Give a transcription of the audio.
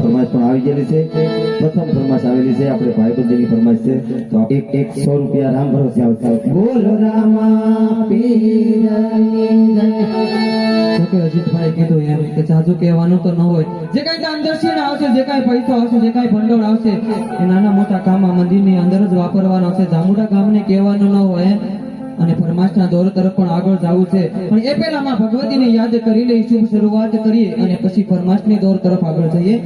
ફરમાઈશ પણ આવી ગયેલી છે। પ્રથમ ફરમાઈશ આવેલી છે આપણે ભાઈબંધની ફરમાઈશ છે, તો એક 100 રૂપિયા રામ ભરોસે આવશે। બોલો રામા પીરની જય। જોકે અજીતભાઈ કીધું એમ કે જાજુ કહેવાનું તો ન હોય, જે કાંઈ દાન દક્ષિણા આવશે, જે કાંઈ પૈસો આવશે, જે કાંઈ ભંડોળ આવશે એ નાના મોટા કામમાં મંદિરની અંદર જ વાપરવાનો છે, જામુડા ગામને કહેવાનું ન હોય। અને ફરમાશના દોર તરફ પણ આગળ જવું છે, પણ એ પહેલા માં ભગવતીને યાદ કરી લઈ, શુભ શરૂઆત કરીએ અને પછી ફરમાશની દોર તરફ આગળ જઈએ।